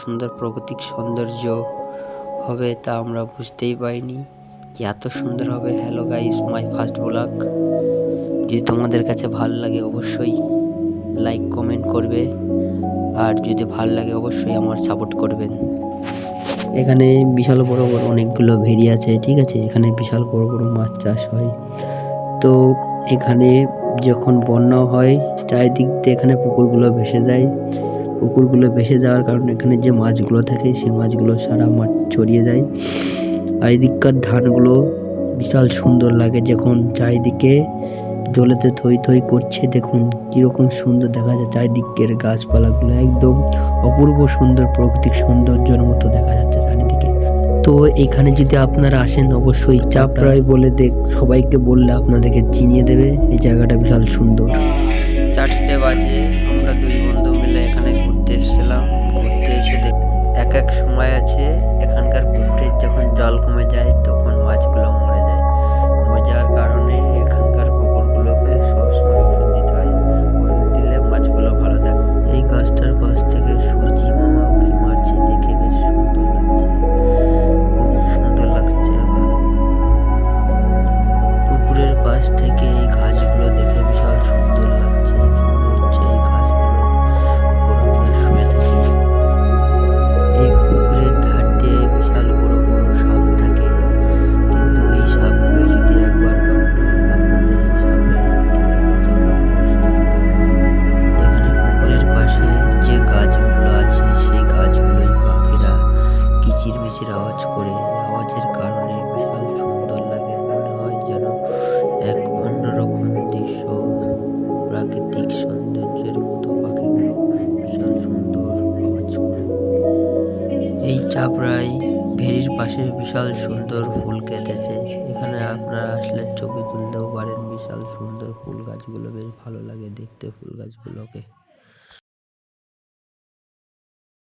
সুন্দর প্রাকৃতিক সৌন্দর্য হবে তা আমরা বুঝতেই পারিনি যে এত সুন্দর হবে। Hello guys, my first blog. যদি তোমাদের কাছে ভালো লাগে অবশ্যই লাইক কমেন্ট করবে, আর যদি ভালো লাগে অবশ্যই আমার সাপোর্ট করবেন। এখানে বিশাল বড় বড় অনেকগুলো ভেরি আছে, ঠিক আছে। এখানে বিশাল বড় বড় মাছ চাষ হয়। তো এখানে যখন বন্যা হয় চারিদিক দিয়ে এখানে পুকুরগুলো ভেসে যায়। পুকুরগুলো ভেসে যাওয়ার কারণে এখানে যে মাছগুলো থাকে সেই মাছগুলো সারা মাঠ ছড়িয়ে যায়। আর এদিককার ধানগুলো বিশাল সুন্দর লাগে যখন চারিদিকে জলেতে থই থই করছে। দেখুন কিরকম সুন্দর দেখা যায়, চারিদিকের গাছপালাগুলো একদম অপূর্ব সুন্দর প্রাকৃতিক সৌন্দর্যের মতো দেখা যাচ্ছে চারিদিকে। তো এখানে যদি আপনারা আসেন অবশ্যই চাপড়াই বলে সবাইকে বললে আপনাদেরকে চিনিয়ে দেবে। এই জায়গাটা বিশাল সুন্দর। 4টে বাজে আমরা দুই বন্ধু মিলে এখানে ঘুরতে এসেছিলাম। ঘুরতে এসে এক এক সময় আছে এখানকার পুকুরের যখন জল কমে যায় তখন মাছগুলো মরে যায়। মরে যাওয়ার কারণে এখানকার পুকুরগুলোকে সবসময় ওষুধ দিতে হয়। ওষুধ দিলে মাছগুলো ভালো থাকে। এই গাছটার পাশ থেকে সূর্যি মামা উঁকি মারছে, দেখে বেশ সুন্দর লাগছে, খুব সুন্দর লাগছে। পুকুরের পাশ থেকে এই ঘাসগুলো দেখে বিশাল সুন্দর লাগছে। মনে হচ্ছে এই ঘাসগুলো গরমে শুয়ে থাকে। এই পুকুরের ধার দিয়ে বিশাল বড় বড় সাপ থাকে, কিন্তু এই সাপগুলো যদি একবার কামড়ে আপনাদের এই সাপের হাত থেকে বাঁচানো মুশকিল। এখানে পুকুরের পাশে যে গাছগুলো আছে সেই গাছগুলোই পাখিরা কিচিরমিচির আওয়াজ করে। আওয়াজের কারণে বিশাল সুন্দর লাগে, মনে হয় যেন এক অন্যরকম দৃশ্য, প্রাকৃতিক সৌন্দর্যের মতো পাখিগুলো বিশাল সুন্দর আওয়াজ করে। এই চাপড়ায় ভেরির পাশে বিশাল সুন্দর ফুল কেটেছে। এখানে আপনারা আসলে ছবি তুলতেও পারেন। বিশাল সুন্দর ফুল গাছগুলো, বেশ ভালো লাগে দেখতে ফুল গাছগুলোকে।